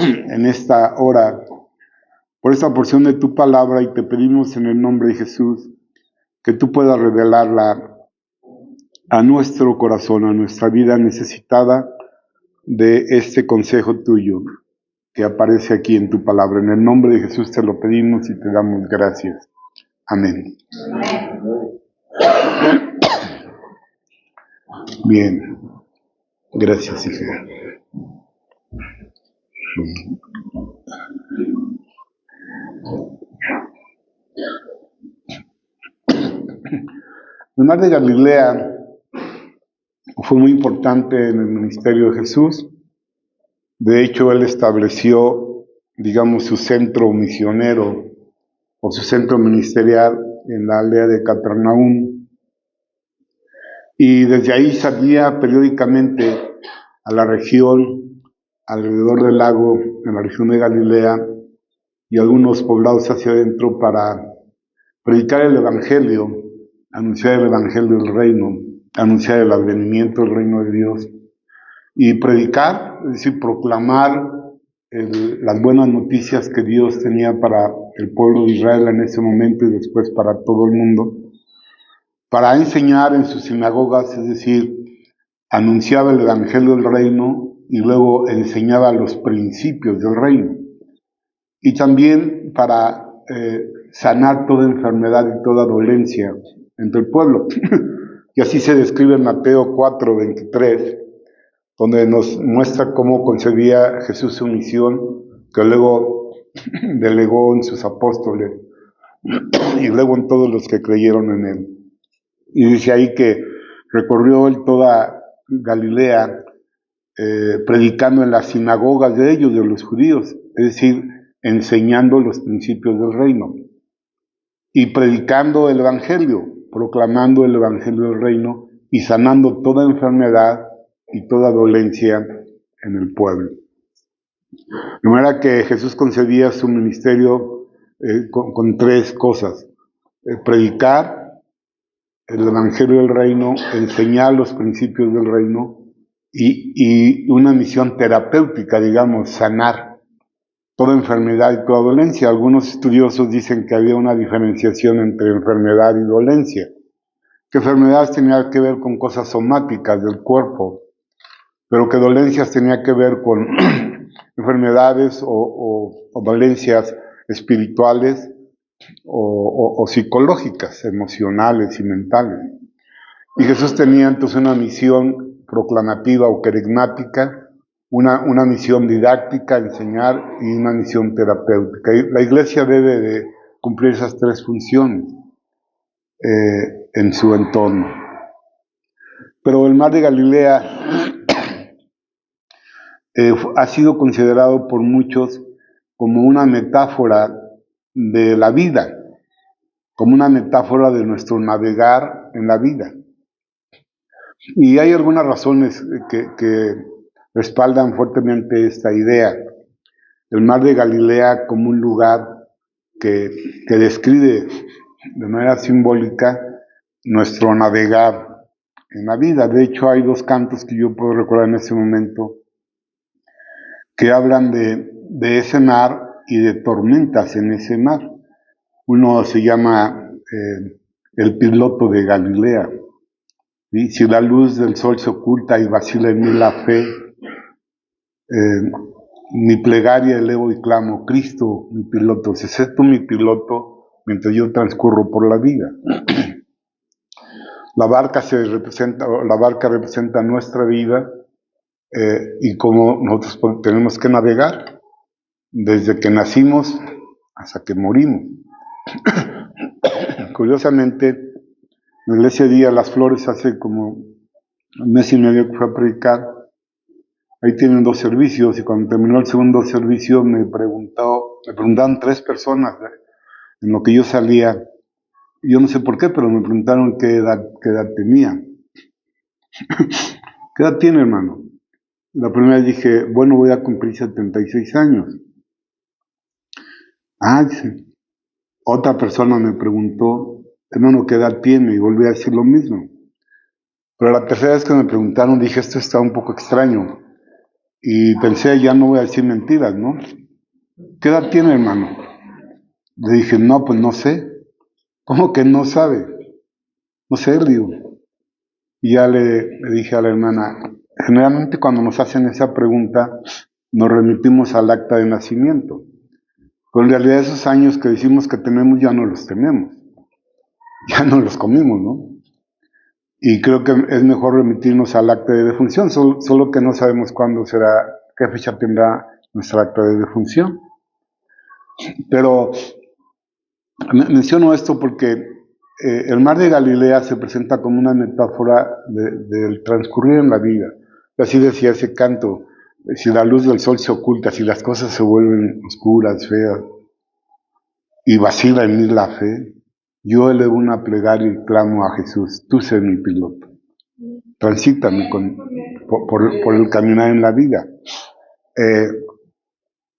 en esta hora por esta porción de tu palabra y te pedimos en el nombre de Jesús que tú puedas revelarla a nuestro corazón, a nuestra vida necesitada de este consejo tuyo que aparece aquí en tu palabra. En el nombre de Jesús te lo pedimos y te damos gracias. Amén. Bien. Gracias, hija. El mar de Galilea fue muy importante en el ministerio de Jesús. De hecho, él estableció, digamos, su centro misionero o su centro ministerial en la aldea de Capernaum. Y desde ahí salía periódicamente a la región alrededor del lago, en la región de Galilea, y algunos poblados hacia adentro para predicar el Evangelio, anunciar el Evangelio del reino, anunciar el advenimiento del reino de Dios, y predicar, es decir, proclamar las buenas noticias que Dios tenía para el pueblo de Israel en ese momento y después para todo el mundo, para enseñar en sus sinagogas, es decir, anunciaba el Evangelio del reino y luego enseñaba los principios del reino. Y también para sanar toda enfermedad y toda dolencia entre el pueblo. Y así se describe en Mateo 4:23, donde nos muestra cómo concebía Jesús su misión, que luego delegó en sus apóstoles y luego en todos los que creyeron en él. Y dice ahí que recorrió él toda Galilea, predicando en las sinagogas de ellos, de los judíos, es decir, enseñando los principios del reino y predicando el Evangelio, proclamando el Evangelio del reino y sanando toda enfermedad y toda dolencia en el pueblo. De manera que Jesús concebía su ministerio con tres cosas: predicar el Evangelio del reino, enseñar los principios del reino y una misión terapéutica, digamos, sanar toda enfermedad y toda dolencia. Algunos estudiosos dicen que había una diferenciación entre enfermedad y dolencia, que enfermedades tenían que ver con cosas somáticas del cuerpo, pero que dolencias tenían que ver con enfermedades o dolencias espirituales o psicológicas, emocionales y mentales. Y Jesús tenía entonces una misión proclamativa o querigmática, una misión didáctica, enseñar, y una misión terapéutica. Y la iglesia debe de cumplir esas tres funciones en su entorno. Pero el mar de Galilea ha sido considerado por muchos como una metáfora de la vida, como una metáfora de nuestro navegar en la vida. Y hay algunas razones que respaldan fuertemente esta idea. El mar de Galilea como un lugar que describe de manera simbólica nuestro navegar en la vida. De hecho, hay dos cantos que yo puedo recordar en ese momento que hablan de ese mar y de tormentas en ese mar. Uno se llama El piloto de Galilea. ¿Sí? Si la luz del sol se oculta y vacila en mí la fe, mi plegaria elevo y clamo: Cristo, mi piloto, sé tú mi piloto mientras yo transcurro por la vida. La barca representa nuestra vida y cómo nosotros tenemos que navegar desde que nacimos hasta que morimos. Curiosamente, en la iglesia de Día Las Flores hace como un mes y medio que fue a predicar. Ahí tienen 2 servicios y cuando terminó el segundo servicio me preguntaron 3 personas en lo que yo salía. Yo no sé por qué, pero me preguntaron qué edad tenía. ¿Qué edad tiene, hermano? La primera dije, bueno, voy a cumplir 76 años. Ah, dice. Otra persona me preguntó, hermano, ¿qué edad tiene? Y volví a decir lo mismo. Pero la tercera vez que me preguntaron dije, esto está un poco extraño. Y pensé, ya no voy a decir mentiras, ¿no? ¿Qué edad tiene, hermano? Le dije, no, pues no sé. ¿Cómo que no sabe? No sé, le digo. Y ya le dije a la hermana, generalmente cuando nos hacen esa pregunta, nos remitimos al acta de nacimiento. Pero en realidad esos años que decimos que tenemos ya no los tenemos. Ya no los comimos, ¿no? Y creo que es mejor remitirnos al acta de defunción, solo que no sabemos cuándo será, qué fecha tendrá nuestra acta de defunción. Pero menciono esto porque el mar de Galilea se presenta como una metáfora del transcurrir en la vida. Así decía ese canto, si la luz del sol se oculta, si las cosas se vuelven oscuras, feas, y vacila en mí la fe, yo elevo una plegaria y clamo a Jesús, tú sé mi piloto. Transítame por el caminar en la vida.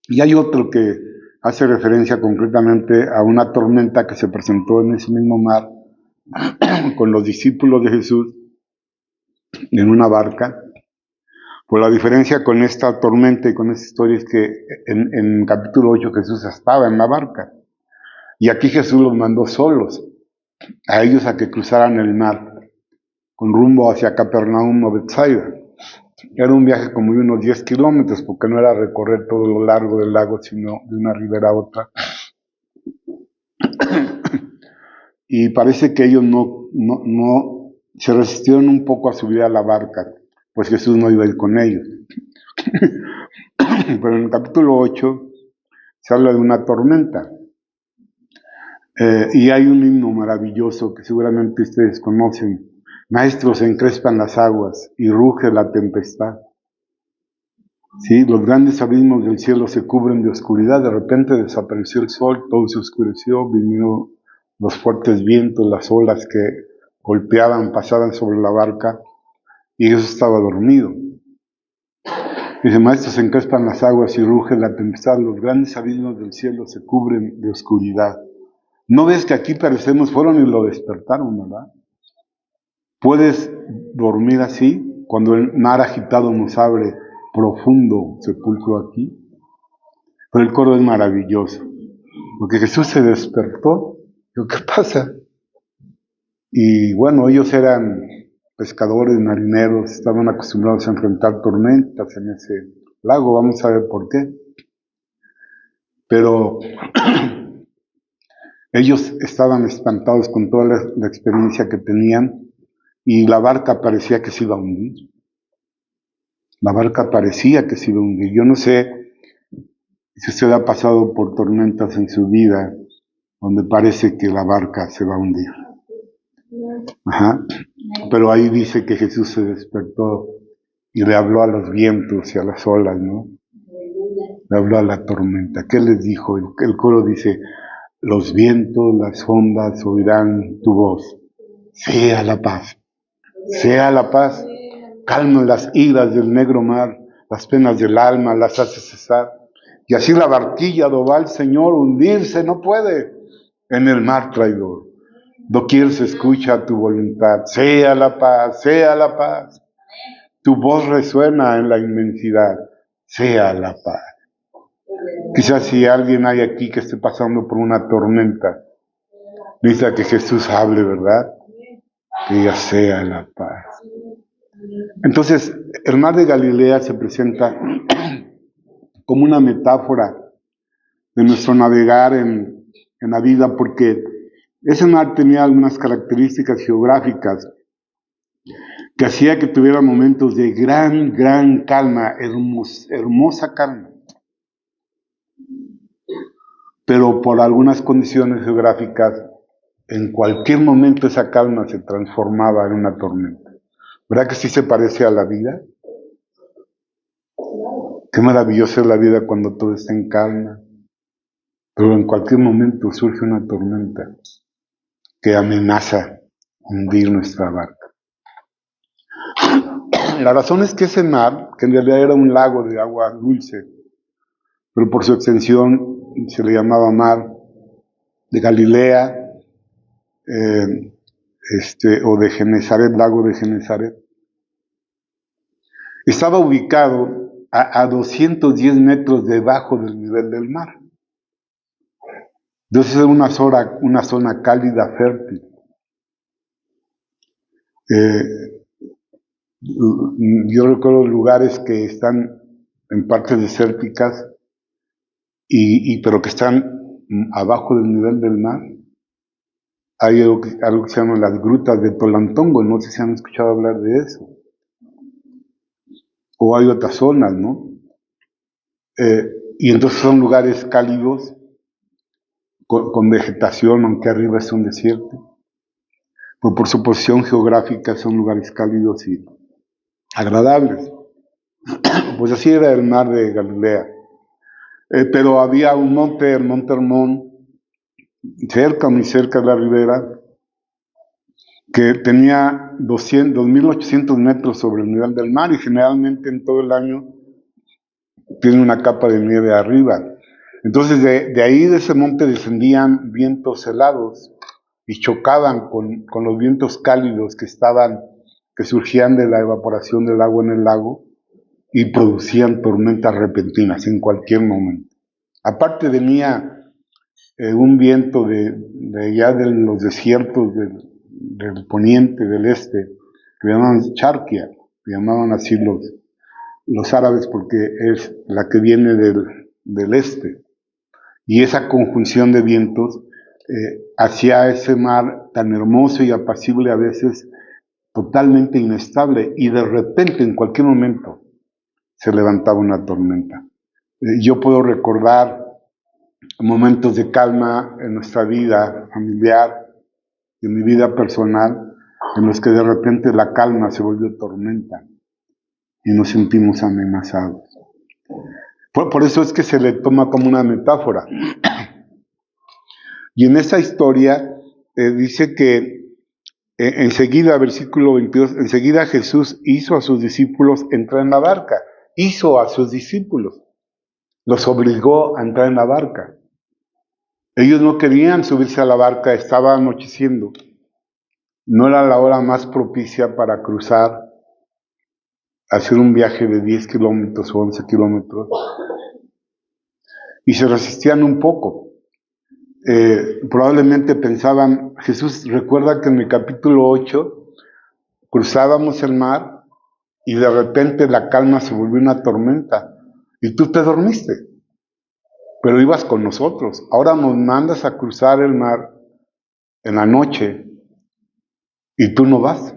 Y hay otro que hace referencia concretamente a una tormenta que se presentó en ese mismo mar con los discípulos de Jesús en una barca. Pues la diferencia con esta tormenta y con esta historia es que en capítulo 8 Jesús estaba en la barca. Y aquí Jesús los mandó solos, a ellos a que cruzaran el mar, con rumbo hacia Capernaum o Bethsaida. Era un viaje como de unos 10 kilómetros, porque no era recorrer todo lo largo del lago, sino de una ribera a otra. Y parece que ellos no se resistieron un poco a subir a la barca, pues Jesús no iba a ir con ellos. Pero en el capítulo 8 se habla de una tormenta. Y hay un himno maravilloso que seguramente ustedes conocen. Maestro, se encrespan las aguas y ruge la tempestad. ¿Sí? Los grandes abismos del cielo se cubren de oscuridad. De repente desapareció el sol, todo se oscureció, vinieron los fuertes vientos, las olas que golpeaban, pasaban sobre la barca, y Jesús estaba dormido. Dice, maestro, se encrespan las aguas y ruge la tempestad. Los grandes abismos del cielo se cubren de oscuridad. ¿No ves que aquí parecemos fueron y lo despertaron, verdad? ¿Puedes dormir así cuando el mar agitado nos abre profundo sepulcro aquí? Pero el coro es maravilloso, porque Jesús se despertó. Digo, ¿qué pasa? Y bueno, ellos eran pescadores, marineros, estaban acostumbrados a enfrentar tormentas en ese lago, vamos a ver por qué. Pero ellos estaban espantados con toda la experiencia que tenían y la barca parecía que se iba a hundir. La barca parecía que se iba a hundir. Yo no sé si usted ha pasado por tormentas en su vida donde parece que la barca se va a hundir. Ajá. Pero ahí dice que Jesús se despertó y le habló a los vientos y a las olas, ¿no? Le habló a la tormenta. ¿Qué les dijo? El coro dice, los vientos, las ondas oirán tu voz. Sea la paz. Sea la paz. Calma las iras del negro mar, las penas del alma las hace cesar. Y así la barquilla do va el Señor, hundirse no puede en el mar traidor. Doquier se escucha tu voluntad, sea la paz, sea la paz. Tu voz resuena en la inmensidad, sea la paz. Quizás si alguien hay aquí que esté pasando por una tormenta, necesita que Jesús hable, ¿verdad? Que ya sea la paz. Entonces, el mar de Galilea se presenta como una metáfora de nuestro navegar en la vida, porque ese mar tenía algunas características geográficas que hacía que tuviera momentos de gran calma, hermosa calma. Pero por algunas condiciones geográficas, en cualquier momento esa calma se transformaba en una tormenta. ¿Verdad que sí se parece a la vida? Qué maravillosa es la vida cuando todo está en calma. Pero en cualquier momento surge una tormenta que amenaza hundir nuestra barca. La razón es que ese mar, que en realidad era un lago de agua dulce, pero por su extensión se le llamaba mar de Galilea, o de Genesaret, lago de Genesaret, estaba ubicado a 210 metros debajo del nivel del mar. Entonces es una zona cálida, fértil. Yo recuerdo lugares que están en partes desérticas, pero que están abajo del nivel del mar. Hay algo que se llama las grutas de Tolantongo, no sé si han escuchado hablar de eso. O hay otras zonas, ¿no? Y entonces son lugares cálidos, con vegetación, aunque arriba es un desierto. Pero por su posición geográfica son lugares cálidos y agradables. Pues así era el mar de Galilea. Pero había un monte, el Monte Hermón, muy cerca de la ribera, que tenía 2.800 metros sobre el nivel del mar, y generalmente en todo el año tiene una capa de nieve arriba. Entonces de ahí, de ese monte, descendían vientos helados y chocaban con los vientos cálidos que surgían de la evaporación del agua en el lago, y producían tormentas repentinas en cualquier momento. Aparte venía un viento de allá de los desiertos del poniente, del este, que llamaban charquia, que llamaban así los árabes, porque es la que viene del este. Y esa conjunción de vientos hacía ese mar tan hermoso y apacible, a veces totalmente inestable, y de repente, en cualquier momento, se levantaba una tormenta. Yo puedo recordar momentos de calma en nuestra vida familiar, en mi vida personal, en los que de repente la calma se volvió tormenta y nos sentimos amenazados. Por eso es que se le toma como una metáfora. Y en esa historia dice que enseguida, versículo 22, enseguida Jesús hizo a sus discípulos entrar en la barca. Hizo a sus discípulos. Los obligó a entrar en la barca. Ellos no querían subirse a la barca, estaba anocheciendo. No era la hora más propicia para cruzar, hacer un viaje de 10 kilómetros o 11 kilómetros. Y se resistían un poco. Probablemente pensaban, Jesús recuerda que en el capítulo 8 cruzábamos el mar y de repente la calma se volvió una tormenta y tú te dormiste, pero ibas con nosotros. Ahora nos mandas a cruzar el mar en la noche y tú no vas.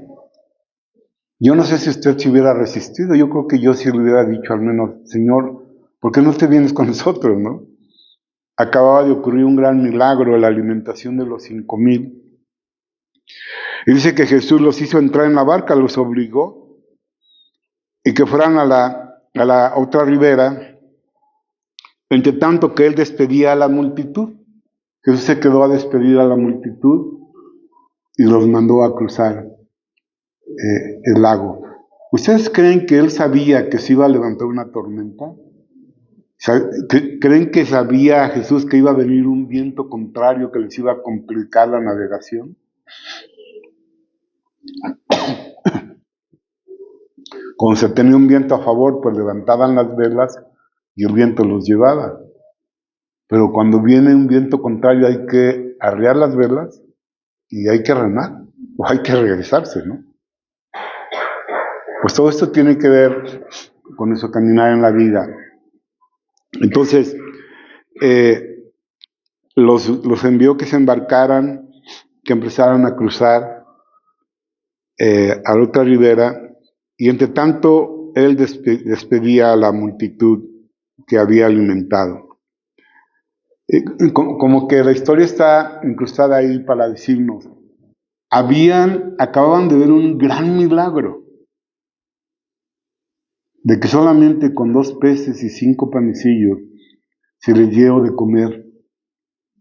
Yo no sé si usted se hubiera resistido. Yo creo que yo sí le hubiera dicho al menos, Señor, ¿por qué no te vienes con nosotros, no? Acababa de ocurrir un gran milagro, la alimentación de los 5,000. Y dice que Jesús los hizo entrar en la barca, los obligó, y que fueran a la otra ribera, entre tanto que él despedía a la multitud. Jesús se quedó a despedir a la multitud y los mandó a cruzar el lago. ¿Ustedes creen que él sabía que se iba a levantar una tormenta? ¿Creen que sabía Jesús que iba a venir un viento contrario que les iba a complicar la navegación? Cuando se tenía un viento a favor, pues levantaban las velas y el viento los llevaba. Pero cuando viene un viento contrario hay que arriar las velas y hay que remar, o hay que regresarse, ¿no? Pues todo esto tiene que ver con eso, caminar en la vida. Entonces, los envió que se embarcaran, que empezaran a cruzar a la otra ribera, y entre tanto él despedía a la multitud que había alimentado. Como que la historia está incrustada ahí para decirnos, acababan de ver un gran milagro, de que solamente con 2 peces y 5 panecillos se les dio de comer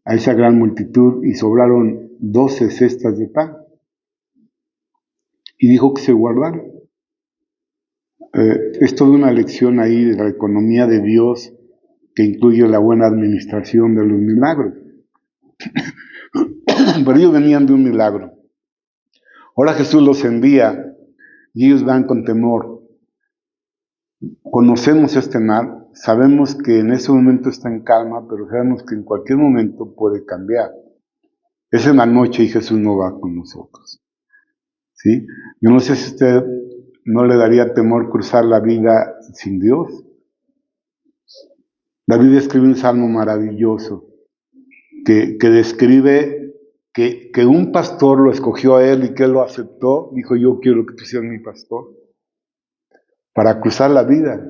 a esa gran multitud y sobraron 12 cestas de pan. Y dijo que se guardaron. Es toda una lección ahí de la economía de Dios, que incluye la buena administración de los milagros. Pero ellos venían de un milagro. Ahora Jesús los envía y ellos van con temor. conocemos este mar, sabemos que en ese momento está en calma, pero sabemos que en cualquier momento puede cambiar. Es en la noche y Jesús no va con nosotros. ¿Sí? Yo no sé si a usted no le daría temor cruzar la vida sin Dios. David escribe un salmo maravilloso que describe que un pastor lo escogió a él y que él lo aceptó. Dijo, yo quiero que tú seas mi pastor para cruzar la vida.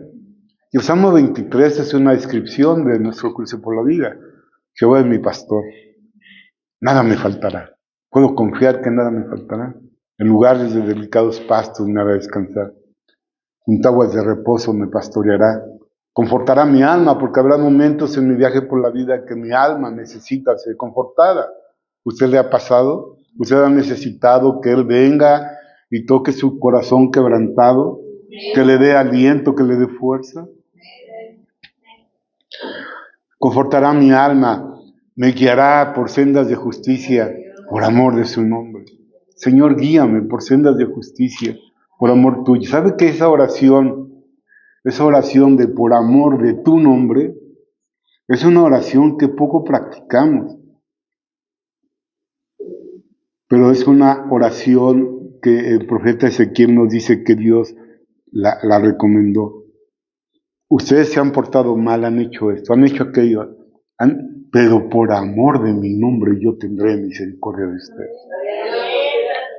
Y el Salmo 23 es una descripción de nuestro cruce por la vida. Jehová es mi pastor, nada me faltará. Puedo confiar que nada me faltará. En lugares de delicados pastos me hará descansar. Junto a aguas de reposo me pastoreará. Confortará mi alma, porque habrá momentos en mi viaje por la vida que mi alma necesita ser confortada. ¿Usted le ha pasado? ¿Usted ha necesitado que Él venga y toque su corazón quebrantado? Que le dé aliento, que le dé fuerza. Confortará mi alma, me guiará por sendas de justicia, por amor de su nombre. Señor, guíame por sendas de justicia, por amor tuyo. ¿Sabe que esa oración de por amor de tu nombre, es una oración que poco practicamos? Pero es una oración que el profeta Ezequiel nos dice que Dios la recomendó. Ustedes se han portado mal, han hecho esto, han hecho aquello, pero por amor de mi nombre yo tendré misericordia de ustedes.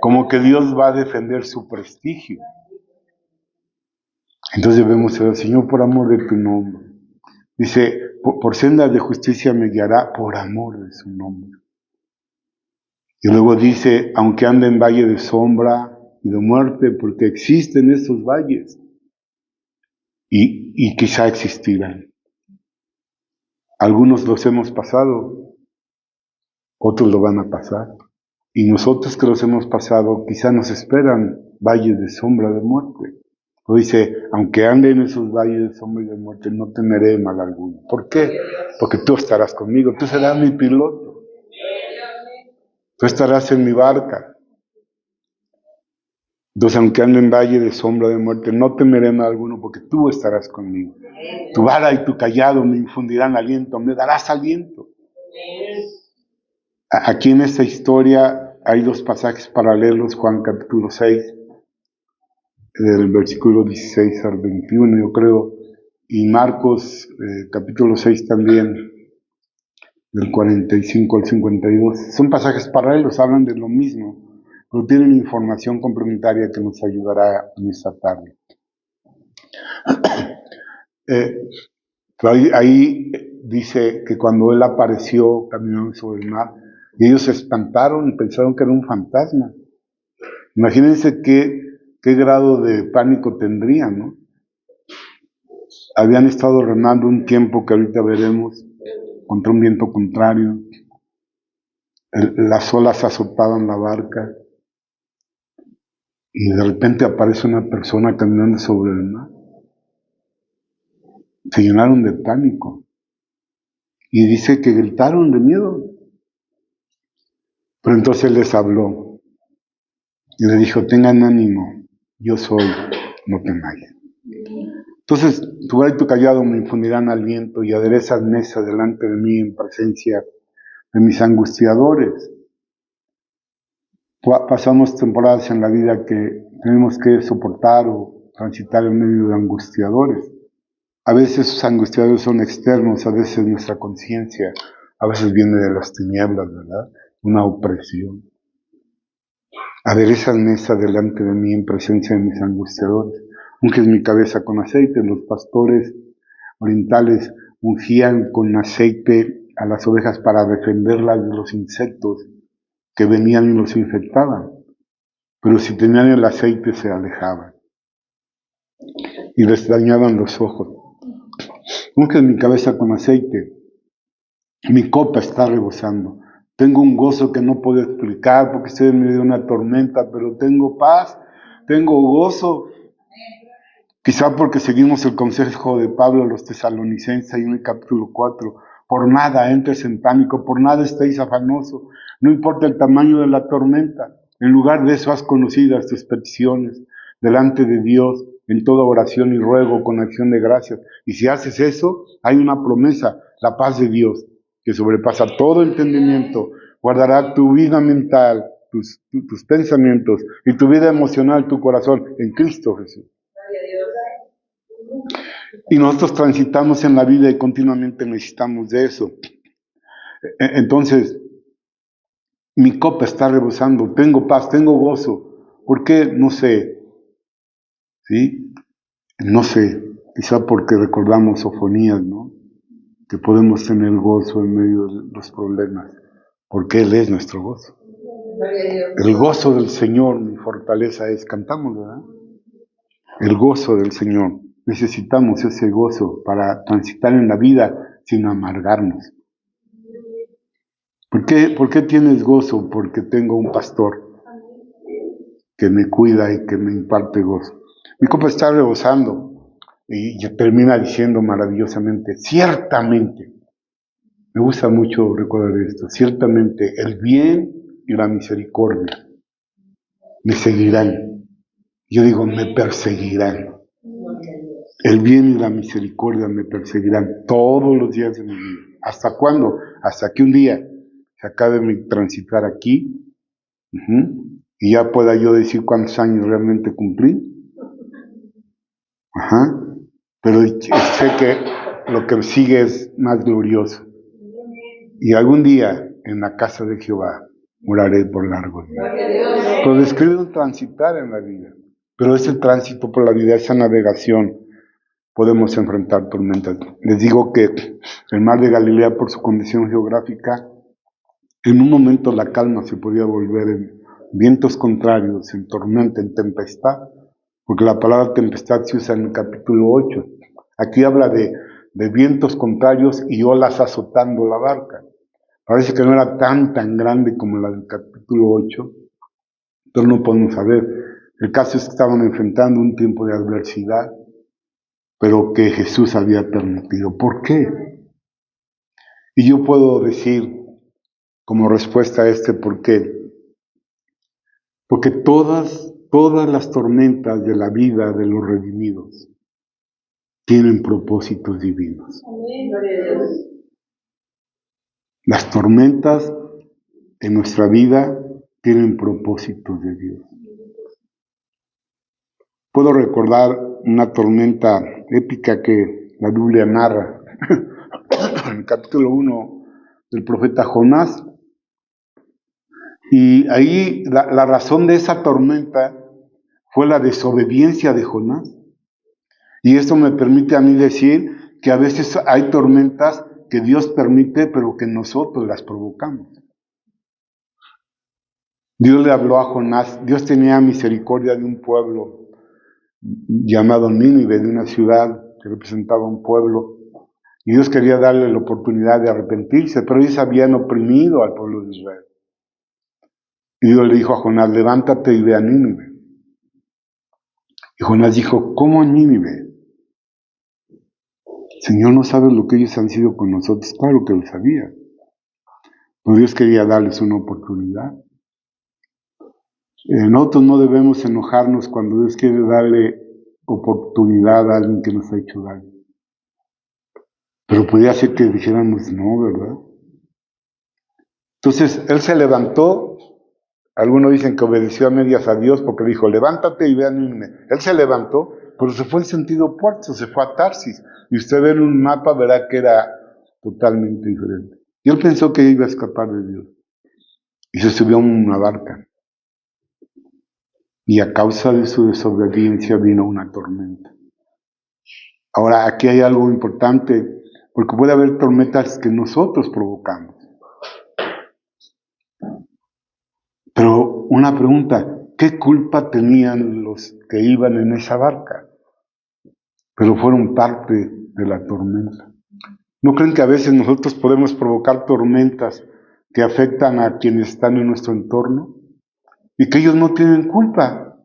Como que Dios va a defender su prestigio. Entonces debemos ser, Señor, por amor de tu nombre. Dice, por sendas de justicia me guiará por amor de su nombre. Y luego dice, aunque ande en valle de sombra y de muerte, porque existen esos valles. Y quizá existirán. Algunos los hemos pasado, otros lo van a pasar. Y nosotros que los hemos pasado, quizá nos esperan valles de sombra de muerte. O dice, aunque ande en esos valles de sombra y de muerte, no temeré mal alguno. ¿Por qué? Porque tú estarás conmigo, tú serás mi piloto. Tú estarás en mi barca. Entonces, aunque ande en valle de sombra de muerte, no temeré mal alguno, porque tú estarás conmigo. Tu vara y tu callado me infundirán aliento, me darás aliento. Aquí en esta historia hay dos pasajes paralelos, Juan capítulo 6, del versículo 16 al 21, yo creo, y Marcos capítulo 6 también, del 45 al 52. Son pasajes paralelos, hablan de lo mismo, pero tienen información complementaria que nos ayudará en esta tarde. Ahí dice que cuando él apareció caminando sobre el mar, y ellos se espantaron y pensaron que era un fantasma. Imagínense qué grado de pánico tendrían, ¿no? Habían estado remando un tiempo que ahorita veremos, contra un viento contrario. Las olas azotaban la barca. Y de repente aparece una persona caminando sobre el mar. Se llenaron de pánico. Y dice que gritaron de miedo. Pero entonces él les habló. Y le dijo, tengan ánimo, yo soy, no temáis. Entonces, tu vara y tu callado me infundirán aliento y aderezas mesa delante de mí en presencia de mis angustiadores. Pasamos temporadas en la vida que tenemos que soportar o transitar en medio de angustiadores. A veces esos angustiadores son externos, a veces nuestra conciencia, a veces viene de las tinieblas, ¿verdad? Una opresión. Aderezas mesa delante de mí en presencia de mis angustiadores. Unges mi cabeza con aceite. Los pastores orientales ungían con aceite a las ovejas para defenderlas de los insectos que venían y los infectaban. Pero si tenían el aceite se alejaban y les dañaban los ojos. Unges mi cabeza con aceite. Mi copa está rebosando. Tengo un gozo que no puedo explicar porque estoy en medio de una tormenta, pero tengo paz, tengo gozo. Quizá porque seguimos el consejo de Pablo a los tesalonicenses en el capítulo 4. Por nada entres en pánico, por nada estéis afanosos. No importa el tamaño de la tormenta. En lugar de eso, haz conocidas tus peticiones delante de Dios en toda oración y ruego con acción de gracias. Y si haces eso, hay una promesa, la paz de Dios, que sobrepasa todo entendimiento, guardará tu vida mental, tus pensamientos y tu vida emocional, tu corazón, en Cristo Jesús. Y nosotros transitamos en la vida y continuamente necesitamos de eso. Entonces, mi copa está rebosando, tengo paz, tengo gozo. ¿Por qué? No sé. ¿Sí? No sé. Quizá porque recordamos sofonías, ¿no? Que podemos tener gozo en medio de los problemas. Porque Él es nuestro gozo. El gozo del Señor, mi fortaleza es. Cantamos, ¿verdad? El gozo del Señor. Necesitamos ese gozo para transitar en la vida sin amargarnos. ¿Por qué tienes gozo? Porque tengo un pastor que me cuida y que me imparte gozo. Mi copa está rebosando y termina diciendo maravillosamente, ciertamente, me gusta mucho recordar esto, ciertamente el bien y la misericordia me seguirán. Yo digo, me perseguirán. El bien y la misericordia me perseguirán todos los días de mi vida. ¿Hasta cuándo? Hasta que un día se acabe mi transitar aquí, y ya pueda yo decir cuántos años realmente cumplí. Pero sé que lo que sigue es más glorioso. Y algún día en la casa de Jehová moraré por largos días. Pero describe un transitar en la vida. Pero ese tránsito por la vida, esa navegación, podemos enfrentar tormentas. Les digo que el mar de Galilea, por su condición geográfica, en un momento la calma se podía volver en vientos contrarios, en tormenta, en tempestad, porque la palabra tempestad se usa en el capítulo 8. Aquí habla de vientos contrarios y olas azotando la barca. Parece que no era tan grande como la del capítulo 8, pero no podemos saber. El caso es que estaban enfrentando un tiempo de adversidad, pero que Jesús había permitido. ¿Por qué? Y yo puedo decir, como respuesta a este por qué, porque todas las tormentas de la vida de los redimidos tienen propósitos divinos. Las tormentas en nuestra vida tienen propósitos de Dios. Puedo recordar una tormenta épica que la Biblia narra en el capítulo 1 del profeta Jonás. Y ahí la razón de esa tormenta fue la desobediencia de Jonás. Y esto me permite a mí decir que a veces hay tormentas que Dios permite, pero que nosotros las provocamos. Dios le habló a Jonás, Dios tenía misericordia de un pueblo llamado Nínive, de una ciudad que representaba un pueblo. Y Dios quería darle la oportunidad de arrepentirse, pero ellos habían oprimido al pueblo de Israel. Y Dios le dijo a Jonás, levántate y ve a Nínive. Y Jonás dijo, ¿cómo Nínive? Señor, ¿no sabes lo que ellos han sido con nosotros? Claro que lo sabía. Pero Dios quería darles una oportunidad. Nosotros no debemos enojarnos cuando Dios quiere darle oportunidad a alguien que nos ha hecho daño. Pero podría ser que dijéramos no, ¿verdad? Entonces, él se levantó. Algunos dicen que obedeció a medias a Dios porque dijo, levántate y ve a Nínive. Él se levantó, pero se fue en sentido opuesto, se fue a Tarsis. Y usted ve en un mapa, verá que era totalmente diferente. Y él pensó que iba a escapar de Dios. Y se subió a una barca. Y a causa de su desobediencia vino una tormenta. Ahora, aquí hay algo importante, porque puede haber tormentas que nosotros provocamos. Pero una pregunta, ¿qué culpa tenían los que iban en esa barca? Pero fueron parte de la tormenta. ¿No creen que a veces nosotros podemos provocar tormentas que afectan a quienes están en nuestro entorno? Y que ellos no tienen culpa.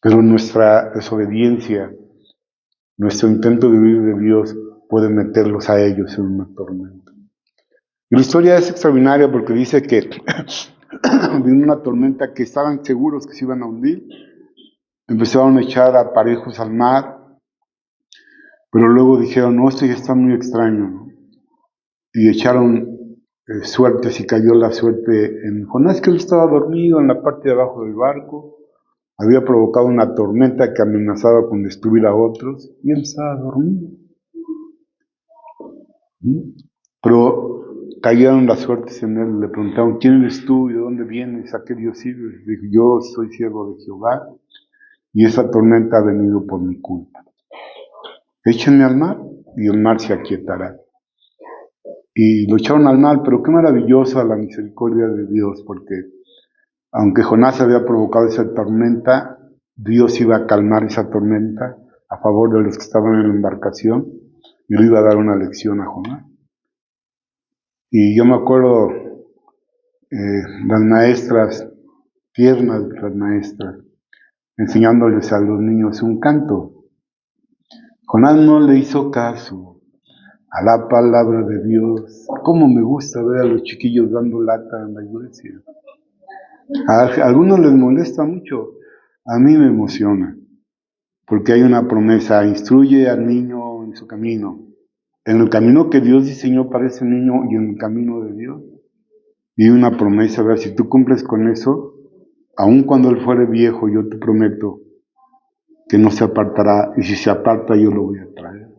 Pero nuestra desobediencia, nuestro intento de huir de Dios puede meterlos a ellos en una tormenta. Y la historia es extraordinaria porque dice que vino una tormenta que estaban seguros que se iban a hundir. empezaron a echar aparejos al mar, pero luego dijeron, no, esto ya está muy extraño, ¿no? Y echaron suertes y cayó la suerte en Jonás, que él estaba dormido en la parte de abajo del barco, había provocado una tormenta que amenazaba con destruir a otros, y él estaba dormido. Pero cayeron las suertes en él, le preguntaron, ¿quién eres tú y de dónde vienes? ¿A qué Dios sirves? Dijo, yo soy siervo de Jehová y esa tormenta ha venido por mi culpa. Échenme al mar y el mar se aquietará. Y lo echaron al mar, pero qué maravillosa la misericordia de Dios, porque aunque Jonás había provocado esa tormenta, Dios iba a calmar esa tormenta a favor de los que estaban en la embarcación y le iba a dar una lección a Jonás. Y yo me acuerdo las maestras, tiernas las maestras, enseñándoles a los niños un canto. Jonás no le hizo caso a la palabra de Dios. Cómo me gusta ver a los chiquillos dando lata en la iglesia. A algunos les molesta mucho, a mí me emociona, porque hay una promesa, instruye al niño en su camino, en el camino que Dios diseñó para ese niño y en el camino de Dios. Y una promesa, a ver, si tú cumples con eso, aun cuando él fuere viejo, yo te prometo que no se apartará, y si se aparta yo lo voy a traer.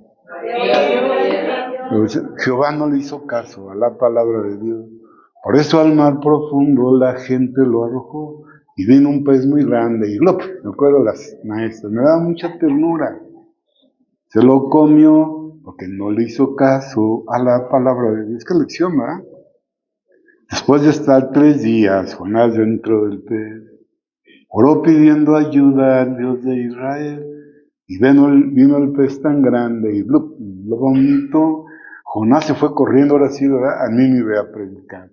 Entonces, Jehová no le hizo caso a la palabra de Dios. Por eso al mar profundo la gente lo arrojó, y vino un pez muy grande, y ¡lop! Me acuerdo las maestras, me daba mucha ternura. Se lo comió, porque no le hizo caso a la palabra de Dios. Qué lección, ¿verdad? Después de estar 3 días, Jonás dentro del pez, oró pidiendo ayuda al Dios de Israel, y vino el pez tan grande, y lo vomitó. Jonás se fue corriendo, ahora sí, ¿verdad? A Nínive a predicar.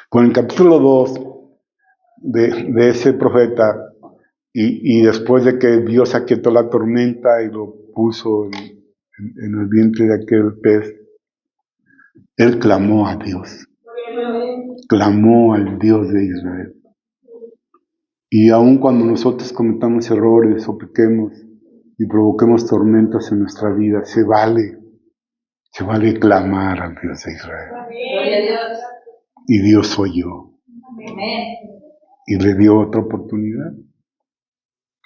Con el capítulo 2 de ese profeta, y después de que Dios aquietó la tormenta y lo puso en el vientre de aquel pez, él clamó a Dios. Clamó al Dios de Israel. Y aun cuando nosotros cometamos errores o pequemos y provoquemos tormentas en nuestra vida, se vale clamar al Dios de Israel. Y Dios oyó. Y le dio otra oportunidad.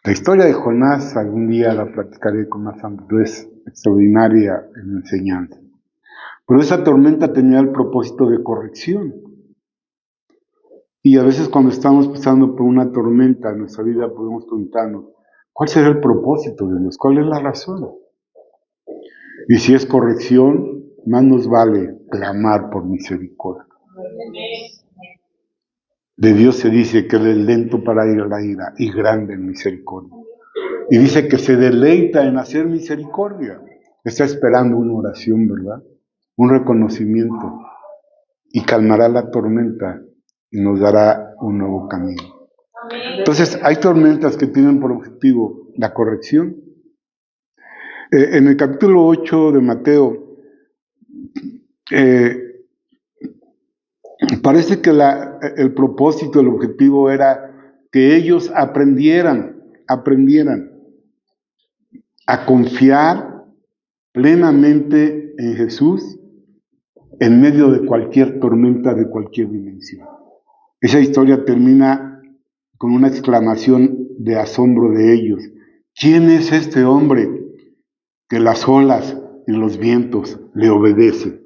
La historia de Jonás algún día la platicaré con más amplitud, es extraordinaria en enseñanza. Pero esa tormenta tenía el propósito de corrección. Y a veces cuando estamos pasando por una tormenta en nuestra vida podemos preguntarnos, ¿cuál será el propósito de Dios? ¿Cuál es la razón? Y si es corrección, más nos vale clamar por misericordia. De Dios se dice que Él es lento para ir a la ira y grande en misericordia. Y dice que se deleita en hacer misericordia. Está esperando una oración, ¿verdad? Un reconocimiento. Y calmará la tormenta y nos dará un nuevo camino. Entonces, hay tormentas que tienen por objetivo la corrección. En el capítulo 8 de Mateo, parece que el propósito, el objetivo era que ellos aprendieran a confiar plenamente en Jesús en medio de cualquier tormenta de cualquier dimensión. Esa historia termina con una exclamación de asombro de ellos. ¿Quién es este hombre que las olas y los vientos le obedecen?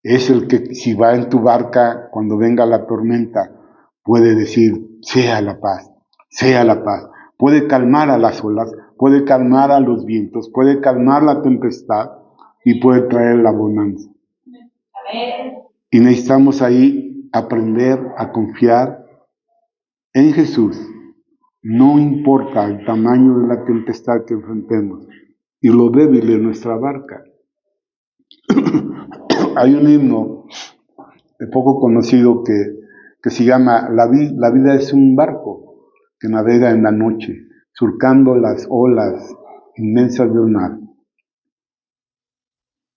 Es el que si va en tu barca cuando venga la tormenta puede decir, sea la paz, sea la paz. Puede calmar a las olas, puede calmar a los vientos, puede calmar la tempestad y puede traer la bonanza. Y necesitamos ahí aprender a confiar en Jesús. No importa el tamaño de la tempestad que enfrentemos y lo débil de nuestra barca. Hay un himno poco conocido que se llama La vida es un barco que navega en la noche, surcando las olas inmensas del mar.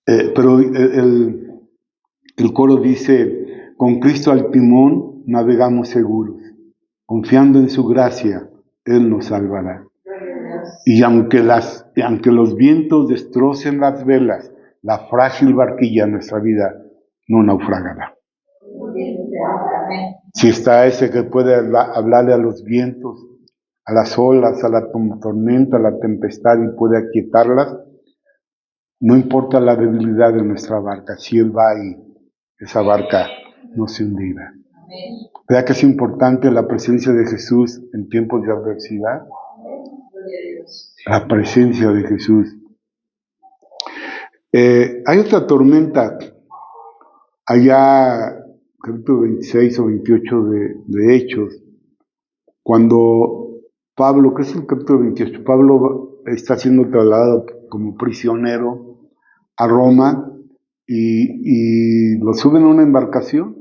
Pero el coro dice, con Cristo al timón navegamos seguros, confiando en su gracia Él nos salvará. Y aunque los vientos destrocen las velas, la frágil barquilla de nuestra vida no naufragará. Si está ese que puede hablarle a los vientos, a las olas, a la tormenta, a la tempestad y puede aquietarlas, no importa la debilidad de nuestra barca, si Él va ahí, esa barca no se hundirá. ¿Verdad que es importante la presencia de Jesús en tiempos de adversidad? La presencia de Jesús. Hay otra tormenta allá, capítulo 26 o 28 de Hechos, cuando Pablo, que es el capítulo 28, Pablo está siendo trasladado como prisionero a Roma y lo suben a una embarcación.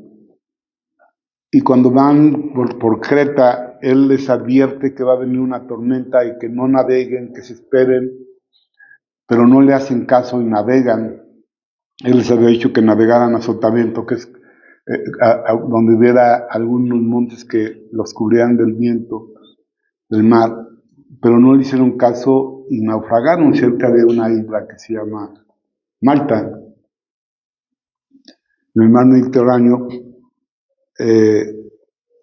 Y cuando van por Creta, él les advierte que va a venir una tormenta y que no naveguen, que se esperen, pero no le hacen caso y navegan. Él les había dicho que navegaran a Sotavento, que es donde hubiera algunos montes que los cubrían del viento, del mar, pero no le hicieron caso y naufragaron cerca de una isla que se llama Malta, en el mar Mediterráneo.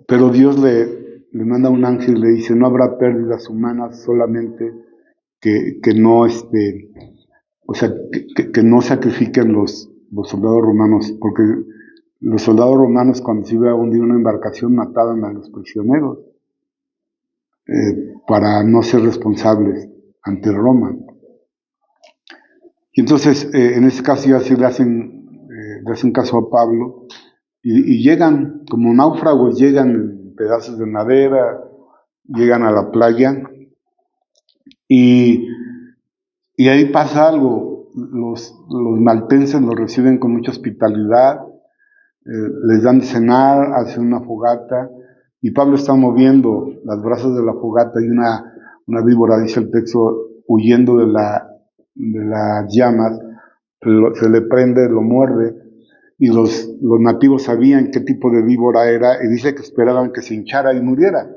Pero Dios le manda un ángel y le dice, no habrá pérdidas humanas, solamente que no que no sacrifiquen los soldados romanos, porque los soldados romanos cuando se iba a hundir una embarcación mataban a los prisioneros para no ser responsables ante Roma. Y entonces en ese caso ya sí le hacen caso a Pablo y llegan como náufragos, llegan en pedazos de madera, llegan a la playa y ahí pasa algo. Los maltenses los reciben con mucha hospitalidad, les dan de cenar, hacen una fogata y Pablo está moviendo las brasas de la fogata y una víbora, dice el texto, huyendo de las llamas, se le prende, lo muerde y los nativos sabían qué tipo de víbora era y dice que esperaban que se hinchara y muriera.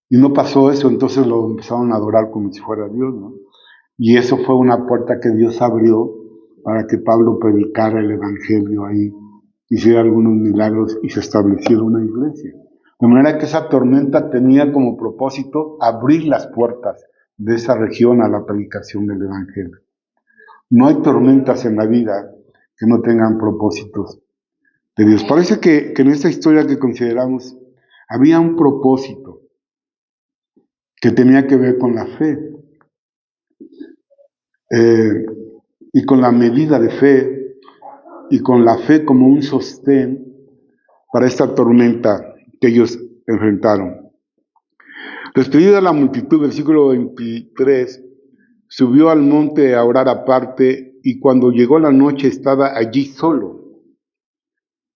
Y no pasó eso, entonces lo empezaron a adorar como si fuera Dios, ¿no? Y eso fue una puerta que Dios abrió para que Pablo predicara el evangelio ahí, hiciera algunos milagros y se estableciera una iglesia. De manera que esa tormenta tenía como propósito abrir las puertas de esa región a la predicación del evangelio. No hay tormentas en la vida que no tengan propósitos de Dios. Parece que en esta historia que consideramos había un propósito que tenía que ver con la fe y con la medida de fe y con la fe como un sostén para esta tormenta que ellos enfrentaron. Despedida la multitud, versículo 23, subió al monte a orar aparte y cuando llegó la noche estaba allí solo.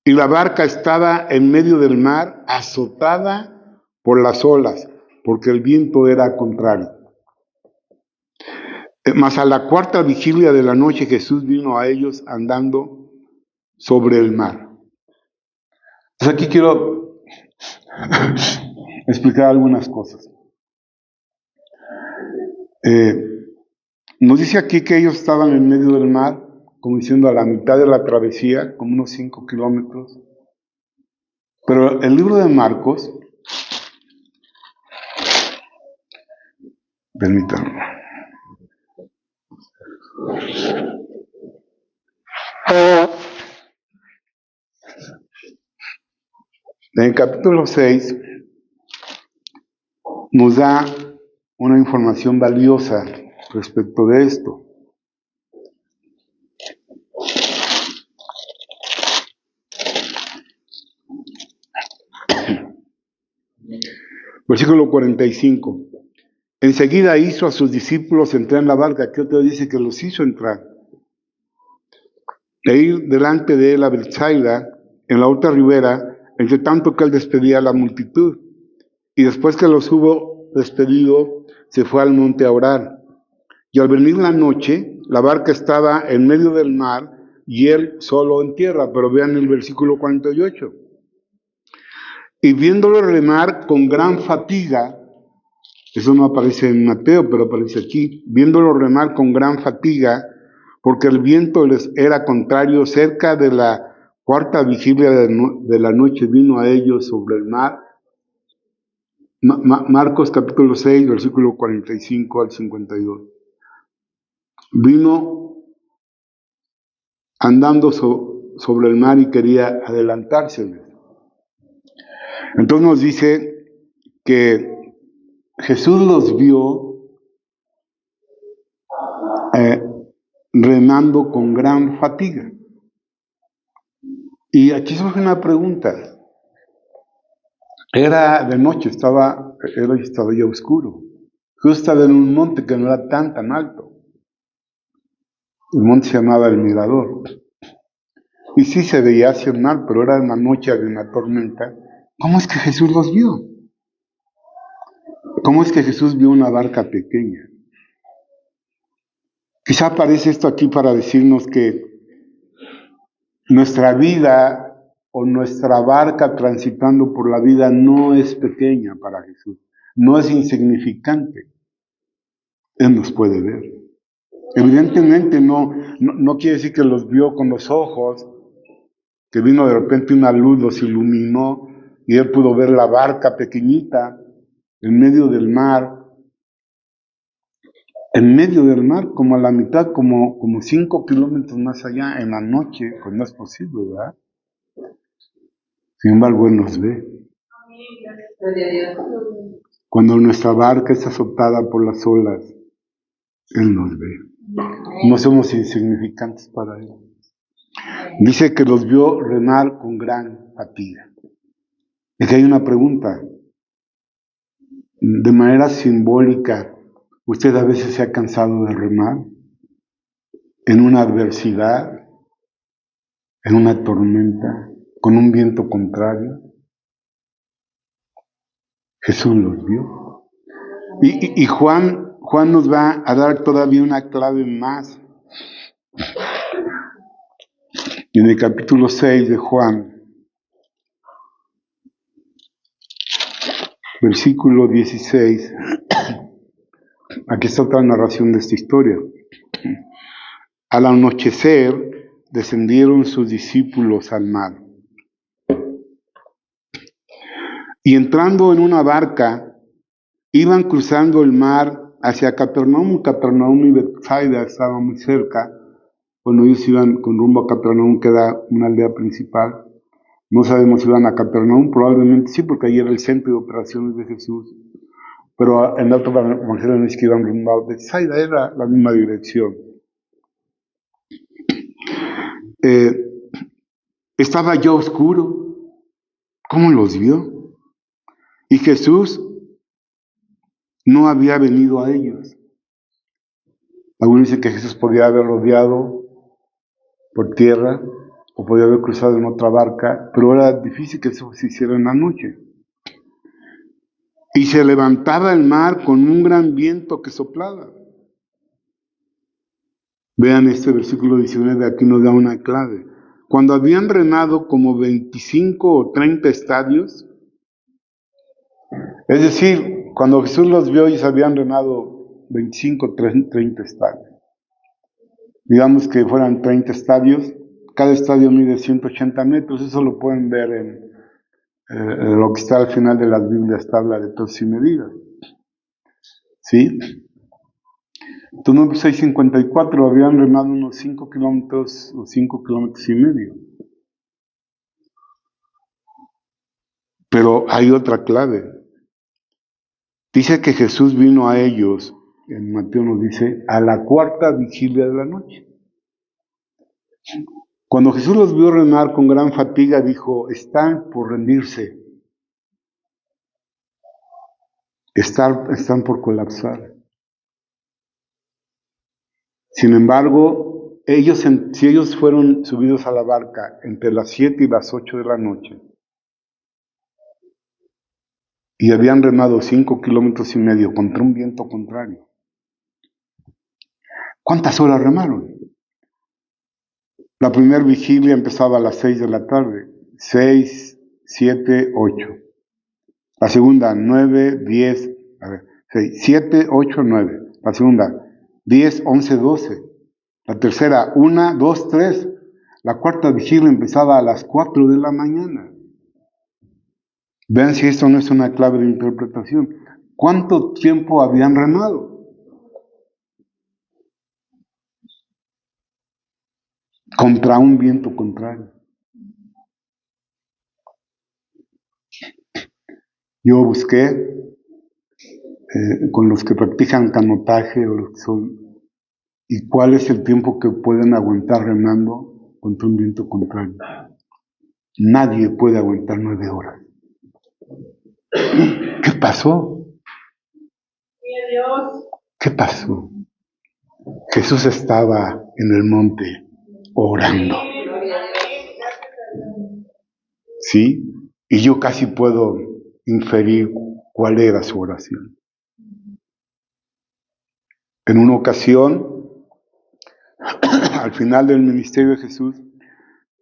Y la barca estaba en medio del mar, azotada por las olas, porque el viento era contrario. Mas a la cuarta vigilia de la noche Jesús vino a ellos andando sobre el mar. Entonces aquí quiero explicar algunas cosas. Nos dice aquí que ellos estaban en medio del mar, como diciendo a la mitad de la travesía, como unos 5 kilómetros. Pero el libro de Marcos, permítanme. En el capítulo 6 nos da una información valiosa respecto de esto. Versículo 45. Enseguida hizo a sus discípulos entrar en la barca, que otro dice que los hizo entrar, e ir delante de él a Betsaida, en la otra ribera, entre tanto que él despedía a la multitud. Y después que los hubo despedido, se fue al monte a orar. Y al venir la noche, la barca estaba en medio del mar y él solo en tierra. Pero vean el versículo 48. Y viéndolo remar con gran fatiga, Eso no aparece en Mateo, pero aparece aquí. Viéndolo remar con gran fatiga, porque el viento les era contrario, cerca de la cuarta vigilia de la noche vino a ellos sobre el mar. Marcos capítulo 6, versículo 45 al 52. Vino andando sobre el mar y quería adelantársele. Entonces nos dice que Jesús los vio remando con gran fatiga. Y aquí surge una pregunta. Era de noche, estaba ya oscuro. Jesús estaba en un monte que no era tan alto. El monte se llamaba El Mirador. Y sí se veía hacia el mar, pero era una noche de una tormenta. ¿Cómo es que Jesús los vio? ¿Cómo es que Jesús vio una barca pequeña? Quizá aparece esto aquí para decirnos que nuestra vida o nuestra barca transitando por la vida no es pequeña para Jesús, no es insignificante. Él nos puede ver. Evidentemente no quiere decir que los vio con los ojos, que vino de repente una luz, los iluminó y él pudo ver la barca pequeñita en medio del mar, como a la mitad, como 5 kilómetros más allá, en la noche, pues no es posible, ¿verdad? Sin embargo, Él nos ve. Cuando nuestra barca es azotada por las olas, Él nos ve. No somos insignificantes para Él. Dice que los vio remar con gran fatiga. Y que hay una pregunta. De manera simbólica, ¿usted a veces se ha cansado de remar? En una adversidad, en una tormenta, con un viento contrario. Jesús los vio. Y Juan nos va a dar todavía una clave más. En el capítulo 6 de Juan, versículo 16, aquí está otra narración de esta historia. Al anochecer descendieron sus discípulos al mar. Y entrando en una barca, iban cruzando el mar hacia Capernaum. Capernaum y Bethsaida estaban muy cerca. Bueno, ellos iban con rumbo a Capernaum, que era una aldea principal. No sabemos si iban a Capernaum, probablemente sí, porque ahí era el centro de operaciones de Jesús. Pero en el otro evangelio no es que iban rumbo a Bethsaida, era la misma dirección. Estaba ya oscuro. ¿Cómo los vio? Y Jesús no había venido a ellos. Algunos dicen que Jesús podía haber rodeado por tierra o podía haber cruzado en otra barca, pero era difícil que eso se hiciera en la noche. Y se levantaba el mar con un gran viento que soplaba. Vean este versículo 19, aquí nos da una clave. Cuando habían remado como 25 o 30 estadios, es decir, cuando Jesús los vio, ellos habían remado 25 o 30 estadios. Digamos que fueran 30 estadios, cada estadio mide 180 metros, eso lo pueden ver en lo que está al final de las Biblias, tabla de pesos y medidas. ¿Sí? Entonces, 654 habían remado unos 5 kilómetros o 5 kilómetros y medio. Pero hay otra clave. Dice que Jesús vino a ellos, en Mateo nos dice, a la cuarta vigilia de la noche. Cuando Jesús los vio remar con gran fatiga, dijo, están por rendirse. Están por colapsar. Sin embargo, si ellos fueron subidos a la barca entre las 7 y las 8 de la noche y habían remado 5 kilómetros y medio contra un viento contrario, ¿cuántas horas remaron? La primera vigilia empezaba a las 6 de la tarde, 6, 7, 8. La segunda, 9, 10, 6, 7, 8, 9. La segunda, 10, 11, 12. La tercera, 1, 2, 3. La cuarta vigilia empezaba a las 4 de la mañana. Vean si esto no es una clave de interpretación. ¿Cuánto tiempo habían remado? Contra un viento contrario. Yo busqué con los que practican canotaje o los que son, y cuál es el tiempo que pueden aguantar remando contra un viento contrario. Nadie puede aguantar 9 horas. ¿Qué pasó? ¿Qué pasó? Jesús estaba en el monte orando. ¿Sí? Y yo casi puedo inferir cuál era su oración. En una ocasión, al final del ministerio de Jesús,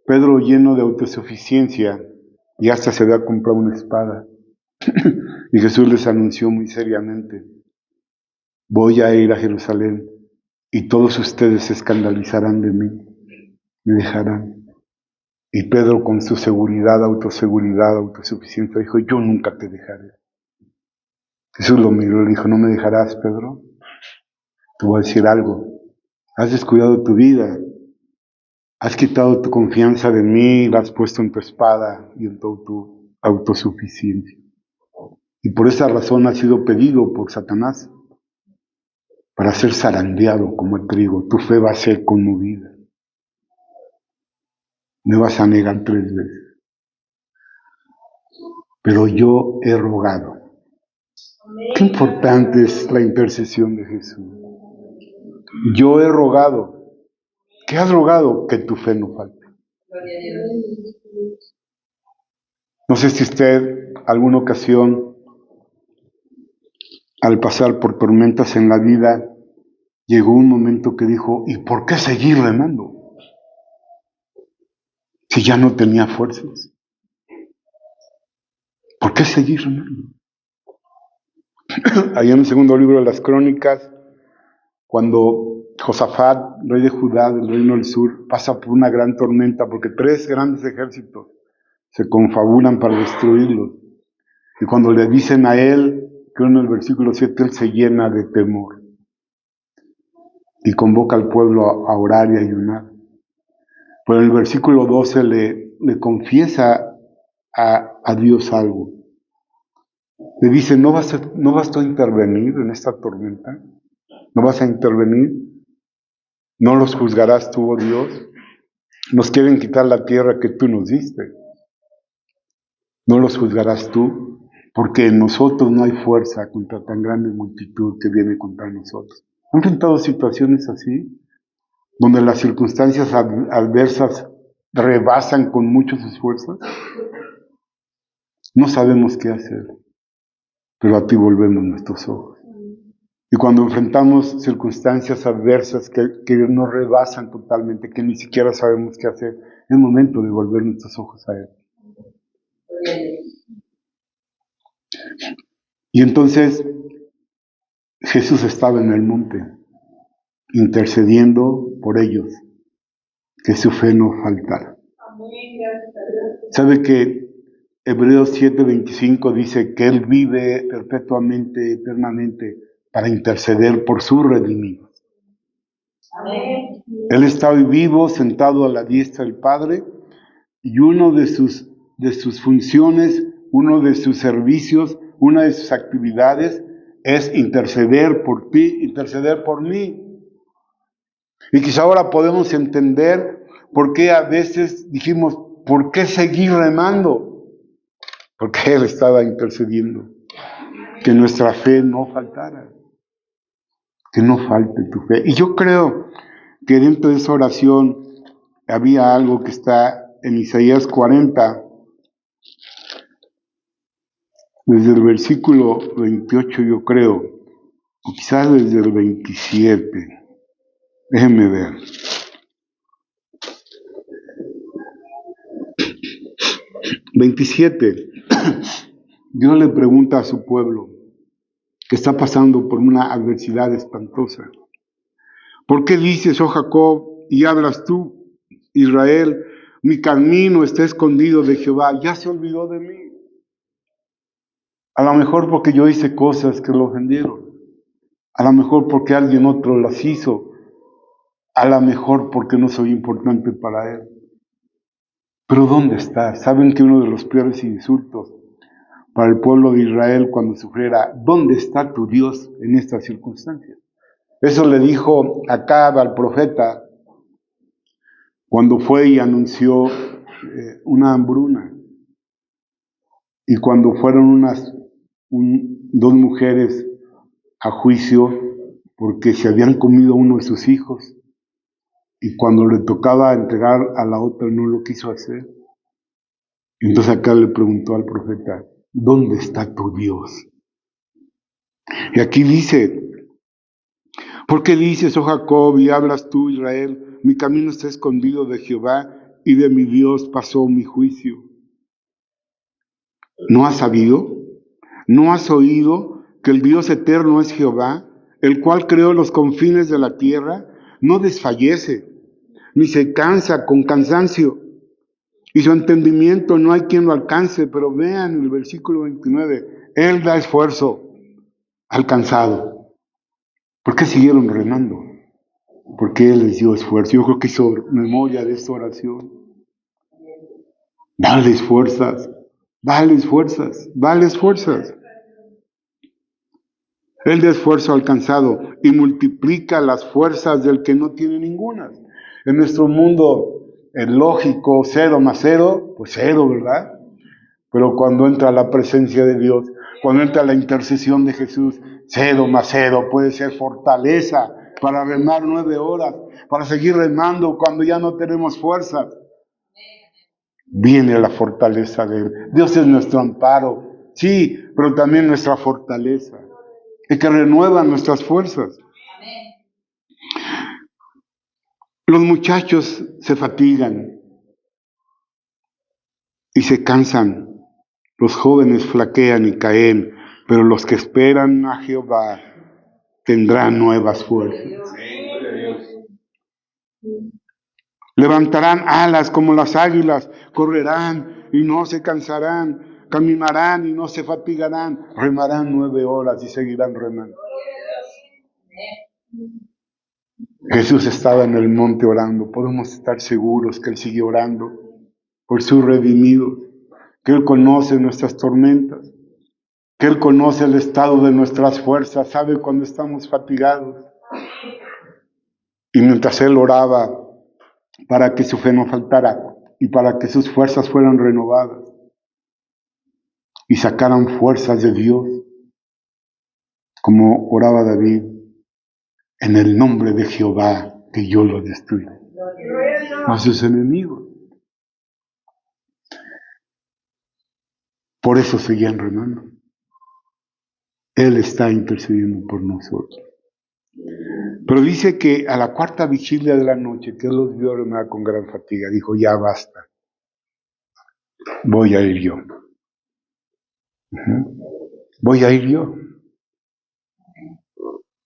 Pedro, lleno de autosuficiencia, y hasta se había comprado una espada. Y Jesús les anunció muy seriamente: voy a ir a Jerusalén y todos ustedes se escandalizarán de mí, me dejarán. Y Pedro, con su seguridad, autosuficiencia, dijo: yo nunca te dejaré. Jesús lo miró y le dijo: ¿no me dejarás, Pedro? Te voy a decir algo. Has descuidado tu vida. Has quitado tu confianza de mí y la has puesto en tu espada y en tu autosuficiencia. Y por esa razón has sido pedido por Satanás para ser zarandeado como el trigo. Tu fe va a ser conmovida. Me vas a negar 3 veces. Pero yo he rogado. Qué importante es la intercesión de Jesús. Yo he rogado. ¿Qué has rogado? Que tu fe no falte. No sé si usted alguna ocasión, al pasar por tormentas en la vida, llegó un momento que dijo: ¿y por qué seguir remando? Si ya no tenía fuerzas. ¿Por qué seguir remando? Allá en el segundo libro de las Crónicas, cuando Josafat, rey de Judá, del reino del sur, pasa por una gran tormenta porque 3 grandes ejércitos se confabulan para destruirlos. Y cuando le dicen a él, que en el versículo 7, él se llena de temor y convoca al pueblo a orar y ayunar. Pero en el versículo 12 le confiesa a Dios algo. Le dice: ¿no vas a intervenir en esta tormenta? ¿No vas a intervenir? ¿No los juzgarás tú, oh Dios? Nos quieren quitar la tierra que tú nos diste. ¿No los juzgarás tú? Porque en nosotros no hay fuerza contra tan grande multitud que viene contra nosotros. ¿Han enfrentado situaciones así? Donde las circunstancias adversas rebasan con mucho sus fuerzas. No sabemos qué hacer, pero a ti volvemos nuestros ojos. Y cuando enfrentamos circunstancias adversas que nos rebasan totalmente, que ni siquiera sabemos qué hacer, es momento de volver nuestros ojos a Él. Y entonces Jesús estaba en el monte, intercediendo por ellos, que su fe no faltara. ¿Sabe que Hebreos 7:25 dice que Él vive perpetuamente, eternamente, para interceder por sus redimidos? Amén. Él está hoy vivo, sentado a la diestra del Padre, y uno de sus funciones, uno de sus servicios, una de sus actividades es interceder por ti, interceder por mí. Y quizá ahora podemos entender por qué a veces dijimos: ¿por qué seguir remando? Porque Él estaba intercediendo, que nuestra fe no faltara, que no falte tu fe. Y yo creo que dentro de esa oración había algo que está en Isaías 40, desde el versículo 28, yo creo, o quizás desde el 27. Déjenme ver. Dios le pregunta a su pueblo: que está pasando por una adversidad espantosa. ¿Por qué dices, oh Jacob, y hablas tú, Israel, mi camino está escondido de Jehová, ya se olvidó de mí? A lo mejor porque yo hice cosas que lo ofendieron, a lo mejor porque alguien otro las hizo, a lo mejor porque no soy importante para él. Pero ¿dónde está? ¿Saben que uno de los peores insultos para el pueblo de Israel cuando sufriera, ¿dónde está tu Dios en estas circunstancias? Eso le dijo Acab al profeta cuando fue y anunció una hambruna. Y cuando fueron dos mujeres a juicio porque se habían comido uno de sus hijos, y cuando le tocaba entregar a la otra no lo quiso hacer. Entonces acá le preguntó al profeta, ¿dónde está tu Dios? Y aquí dice, ¿por qué dices, oh Jacob, y hablas tú, Israel? Mi camino está escondido de Jehová, y de mi Dios pasó mi juicio. ¿No has sabido? ¿No has oído que el Dios eterno es Jehová, el cual creó los confines de la tierra? No desfallece, ni se cansa con cansancio, y su entendimiento no hay quien lo alcance. Pero vean el versículo 29, Él da esfuerzo al cansado. ¿Por qué siguieron remando? Porque Él les dio esfuerzo. Yo creo que hizo memoria de esta oración. Dales fuerzas, dales fuerzas, dales fuerzas. Él da esfuerzo al cansado y multiplica las fuerzas del que no tiene ninguna. En nuestro mundo lógico, 0 más 0, pues 0, ¿verdad? Pero cuando entra la presencia de Dios, cuando entra la intercesión de Jesús, 0 más 0 puede ser fortaleza para remar 9 horas, para seguir remando cuando ya no tenemos fuerzas. Viene la fortaleza de Él. Dios es nuestro amparo, sí, pero también nuestra fortaleza, y que renueva nuestras fuerzas. Los muchachos se fatigan y se cansan. Los jóvenes flaquean y caen, pero los que esperan a Jehová tendrán nuevas fuerzas. Levantarán alas como las águilas, correrán y no se cansarán, caminarán y no se fatigarán, remarán 9 horas y seguirán remando. Jesús estaba en el monte orando. Podemos estar seguros que Él sigue orando por sus redimidos, que Él conoce nuestras tormentas, que Él conoce el estado de nuestras fuerzas, sabe cuando estamos fatigados. Y mientras Él oraba para que su fe no faltara y para que sus fuerzas fueran renovadas y sacaran fuerzas de Dios, como oraba David, en el nombre de Jehová, que yo los destruya a sus enemigos. Por eso seguían remando. Él está intercediendo por nosotros. Pero dice que a la cuarta vigilia de la noche, que Él los vio remar con gran fatiga, dijo, ya basta, voy a ir yo. Voy a ir yo.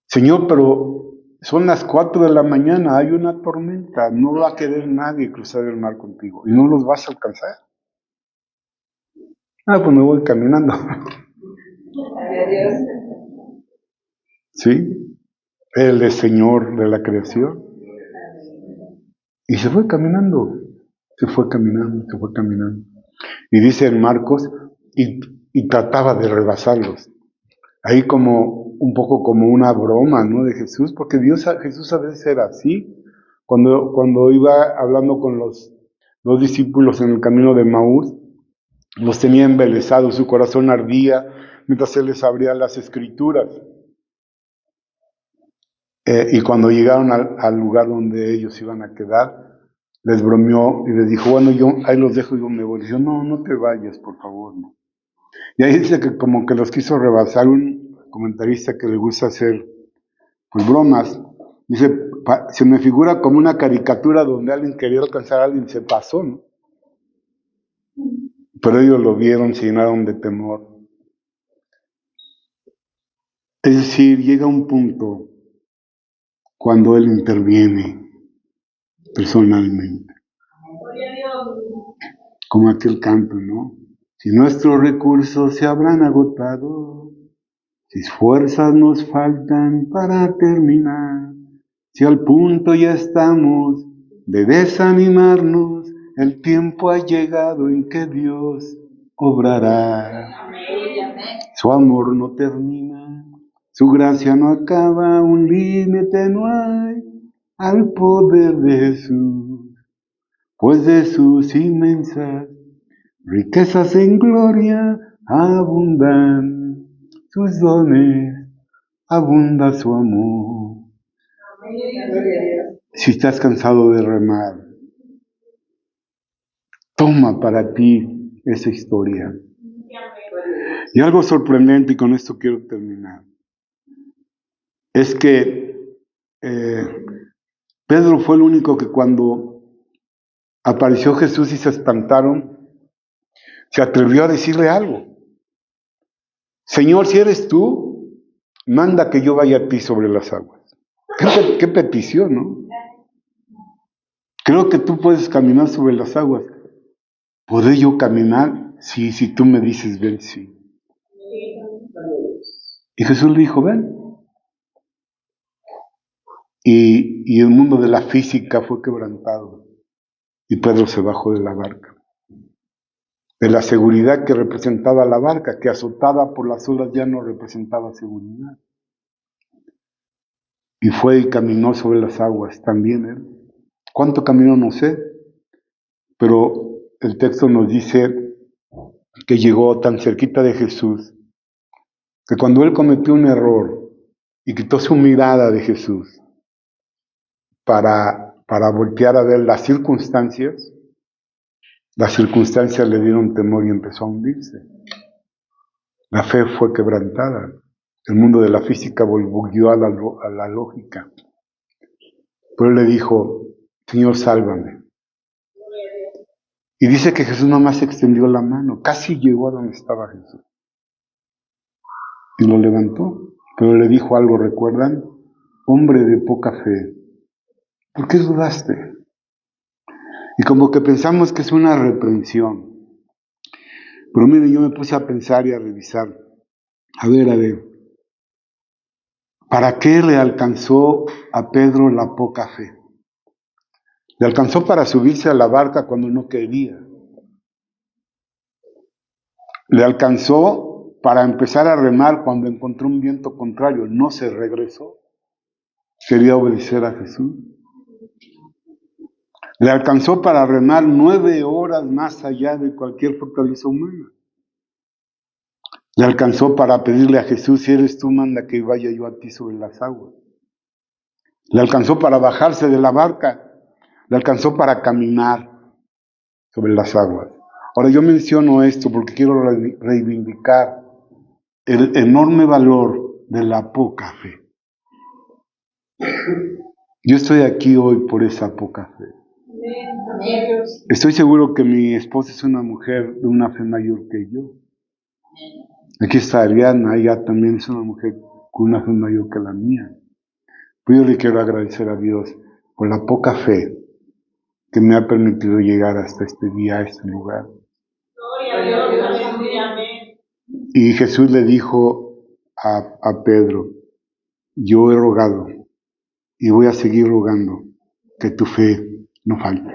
Señor, pero son las 4 de la mañana, hay una tormenta, no va a querer nadie cruzar el mar contigo y no los vas a alcanzar. Pues me voy caminando. ¿Sí? Él es Señor de la creación. Y se fue caminando, se fue caminando, se fue caminando. Y dice en Marcos, y trataba de rebasarlos. Ahí como un poco como una broma, ¿no? De Jesús, porque Jesús a veces era así. Cuando iba hablando con los discípulos en el camino de Maús, los tenía embelesados, su corazón ardía mientras Él les abría las escrituras. Y cuando llegaron al lugar donde ellos iban a quedar, les bromeó y les dijo, bueno, yo ahí los dejo y yo me voy. Dijo, no te vayas, por favor, no. Y ahí dice que como que los quiso rebasar un comentarista que le gusta hacer pues bromas. Dice, se me figura como una caricatura donde alguien quería alcanzar a alguien y se pasó, ¿no? Pero ellos lo vieron, se llenaron de temor. Es decir, llega un punto cuando Él interviene personalmente. Como aquel canto, ¿no? Si nuestros recursos se habrán agotado, si fuerzas nos faltan para terminar, si al punto ya estamos de desanimarnos, el tiempo ha llegado en que Dios obrará. Su amor no termina, su gracia no acaba, un límite no hay al poder de Jesús, pues de sus inmensas riquezas en gloria abundan sus dones, abunda su amor. Si estás cansado de remar, toma para ti esa historia. Y algo sorprendente, y con esto quiero terminar, es que Pedro fue el único que cuando apareció Jesús y se espantaron, se atrevió a decirle algo. Señor, si eres tú, manda que yo vaya a ti sobre las aguas. ¿Qué petición, no? Creo que tú puedes caminar sobre las aguas. ¿Podré yo caminar? Sí, si tú me dices ven, sí. Y Jesús le dijo, ven. Y el mundo de la física fue quebrantado. Y Pedro se bajó de la barca. De la seguridad que representaba la barca, que azotada por las olas ya no representaba seguridad. Y fue y caminó sobre las aguas también él. ¿Cuánto caminó? No sé. Pero el texto nos dice que llegó tan cerquita de Jesús que cuando él cometió un error y quitó su mirada de Jesús para voltear a ver las circunstancias le dieron temor y empezó a hundirse. La fe fue quebrantada. El mundo de la física volvió a la lógica. Pero él le dijo, Señor, sálvame. Y dice que Jesús nomás extendió la mano, casi llegó a donde estaba Jesús. Y lo levantó, pero le dijo algo, ¿recuerdan? Hombre de poca fe, ¿por qué dudaste? Y como que pensamos que es una reprensión. Pero miren, yo me puse a pensar y a revisar. A ver, ¿para qué le alcanzó a Pedro la poca fe? Le alcanzó para subirse a la barca cuando no quería. Le alcanzó para empezar a remar cuando encontró un viento contrario. No se regresó. Quería obedecer a Jesús. Le alcanzó para remar 9 horas más allá de cualquier fortaleza humana. Le alcanzó para pedirle a Jesús, si eres tú, manda que vaya yo a ti sobre las aguas. Le alcanzó para bajarse de la barca. Le alcanzó para caminar sobre las aguas. Ahora yo menciono esto porque quiero reivindicar el enorme valor de la poca fe. Yo estoy aquí hoy por esa poca fe. Estoy seguro que mi esposa es una mujer de una fe mayor que yo. Aquí está Ariana, ella también es una mujer con una fe mayor que la mía. Pero yo le quiero agradecer a Dios por la poca fe que me ha permitido llegar hasta este día, a este lugar. Y Jesús le dijo a Pedro, yo he rogado y voy a seguir rogando que tu fe no falte.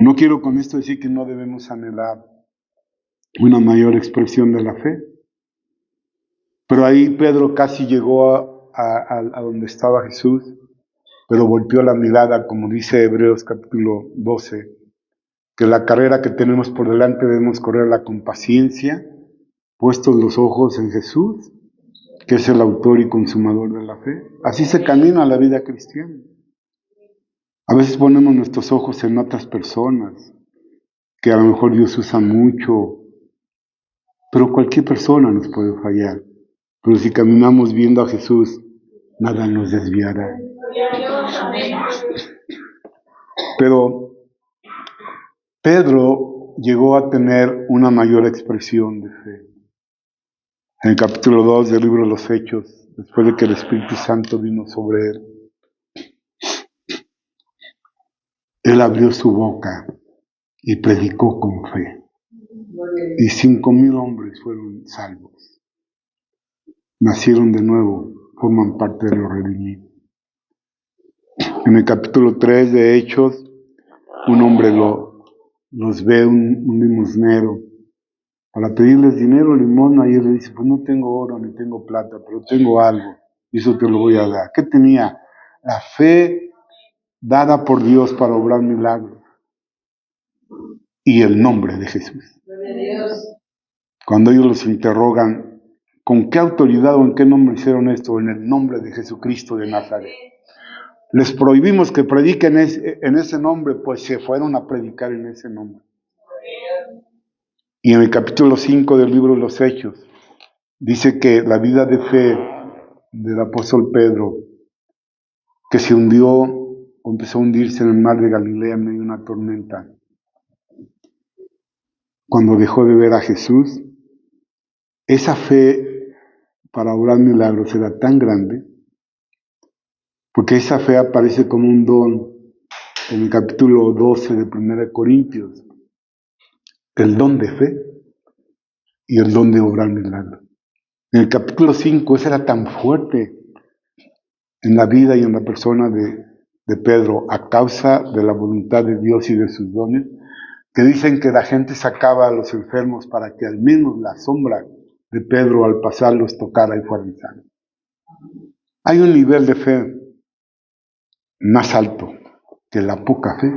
No quiero con esto decir que no debemos anhelar una mayor expresión de la fe, pero ahí Pedro casi llegó a donde estaba Jesús, pero volteó la mirada, como dice Hebreos capítulo 12, que la carrera que tenemos por delante debemos correrla con paciencia, puestos los ojos en Jesús, que es el autor y consumador de la fe. Así se camina la vida cristiana. A veces ponemos nuestros ojos en otras personas, que a lo mejor Dios usa mucho, pero cualquier persona nos puede fallar. Pero si caminamos viendo a Jesús, nada nos desviará. Pero Pedro llegó a tener una mayor expresión de fe. En el capítulo 2 del libro de los Hechos, después de que el Espíritu Santo vino sobre él abrió su boca y predicó con fe. Y 5,000 hombres fueron salvos. Nacieron de nuevo, forman parte de los redimidos. En el capítulo 3 de Hechos, un hombre los ve, un limosnero, para pedirles dinero, limosna, y él le dice, pues no tengo oro ni tengo plata, pero tengo algo, y eso te lo voy a dar. ¿Qué tenía? La fe dada por Dios para obrar milagros, y el nombre de Jesús. Cuando ellos los interrogan, ¿con qué autoridad o en qué nombre hicieron esto? En el nombre de Jesucristo de Nazaret. Les prohibimos que prediquen en ese nombre, pues se fueron a predicar en ese nombre. Y en el capítulo 5 del libro de los Hechos, dice que la vida de fe del apóstol Pedro, que se hundió o empezó a hundirse en el mar de Galilea en medio de una tormenta, cuando dejó de ver a Jesús, esa fe para obrar milagros era tan grande, porque esa fe aparece como un don en el capítulo 12 de 1 Corintios, el don de fe y el don de obrar milagros. En el capítulo 5, eso era tan fuerte en la vida y en la persona de Pedro, a causa de la voluntad de Dios y de sus dones, que dicen que la gente sacaba a los enfermos para que al menos la sombra de Pedro al pasar los tocara y fueran sanos. Hay un nivel de fe más alto que la poca fe,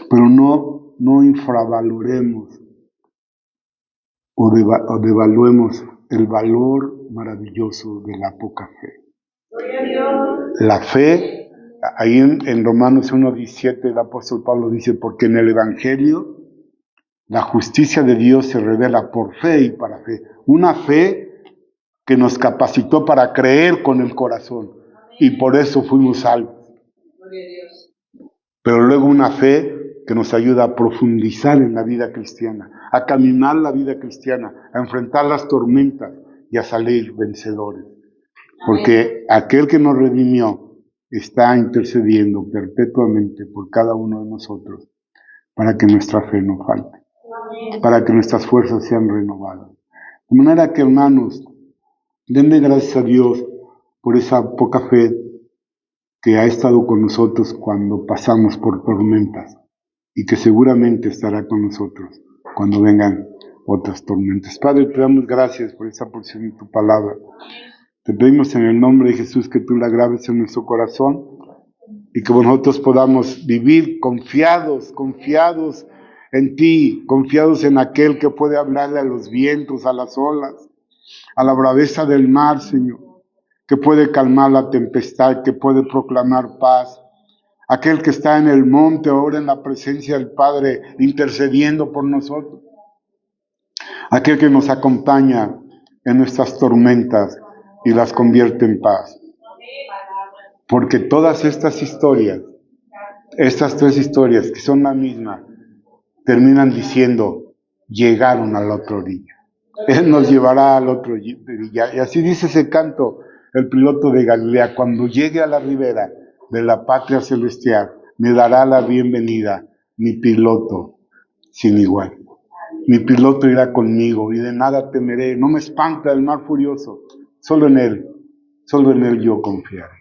pero no infravaloremos o devaluemos el valor maravilloso de la poca fe. La fe, ahí en Romanos 1:17 el apóstol Pablo dice, porque en el Evangelio la justicia de Dios se revela por fe y para fe. Una fe que nos capacitó para creer con el corazón y por eso fuimos salvos. Pero luego una fe que nos ayuda a profundizar en la vida cristiana, a caminar la vida cristiana, a enfrentar las tormentas y a salir vencedores. Porque aquel que nos redimió está intercediendo perpetuamente por cada uno de nosotros para que nuestra fe no falte, para que nuestras fuerzas sean renovadas. De manera que, hermanos, denle gracias a Dios por esa poca fe que ha estado con nosotros cuando pasamos por tormentas y que seguramente estará con nosotros cuando vengan otras tormentas. Padre, te damos gracias por esta porción de tu palabra. Te pedimos en el nombre de Jesús que tú la grabes en nuestro corazón y que nosotros podamos vivir confiados en ti, confiados en aquel que puede hablarle a los vientos, a las olas, a la braveza del mar, Señor, que puede calmar la tempestad, que puede proclamar paz. Aquel que está en el monte ahora en la presencia del Padre intercediendo por nosotros. Aquel que nos acompaña en nuestras tormentas y las convierte en paz. Porque todas estas historias, estas 3 historias que son la misma, terminan diciendo, llegaron a la otra orilla. Él nos llevará al otro orilla. Y así dice ese canto, el piloto de Galilea, cuando llegue a la ribera de la patria celestial, me dará la bienvenida mi piloto sin igual. Mi piloto irá conmigo y de nada temeré, no me espanta el mar furioso, solo en él yo confiaré.